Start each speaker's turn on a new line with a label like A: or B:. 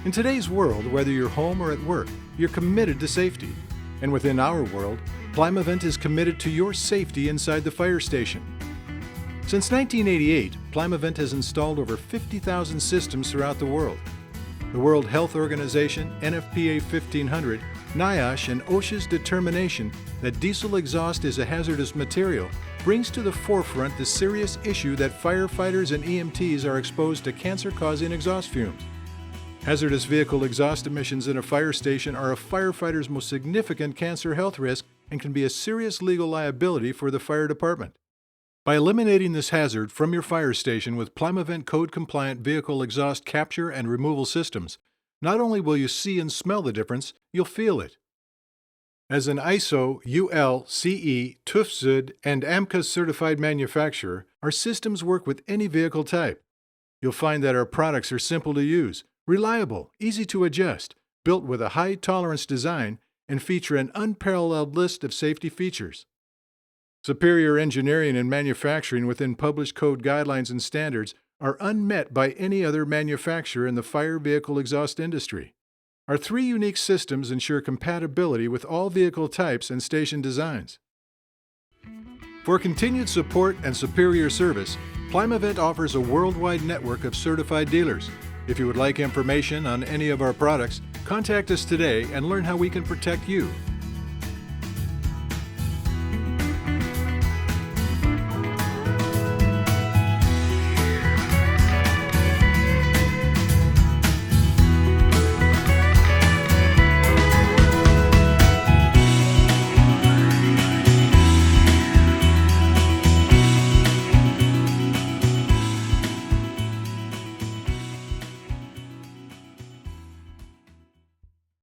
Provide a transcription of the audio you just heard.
A: In today's world, whether you're home or at work, you're committed to safety. And within our world, Plymavent is committed to your safety inside the fire station. Since 1988, Plymavent has installed over 50,000 systems throughout the world. The World Health Organization, NFPA 1500, NIOSH, and OSHA's determination that diesel exhaust is a hazardous material brings to the forefront the serious issue that firefighters and EMTs are exposed to cancer-causing exhaust fumes. Hazardous vehicle exhaust emissions in a fire station are a firefighter's most significant cancer health risk and can be a serious legal liability for the fire department. By eliminating this hazard from your fire station with Plymavent code-compliant vehicle exhaust capture and removal systems, not only will you see and smell the difference, you'll feel it. As an ISO, UL, CE, TÜV and AMCA certified manufacturer, our systems work with any vehicle type. You'll find that our products are simple to use, reliable, easy to adjust, built with a high-tolerance design, and feature an unparalleled list of safety features. Superior engineering and manufacturing within published code guidelines and standards are unmet by any other manufacturer in the fire vehicle exhaust industry. Our three unique systems ensure compatibility with all vehicle types and station designs. For continued support and superior service, Plymavent offers a worldwide network of certified dealers. If you would like information on any of our products, contact us today and learn how we can protect you.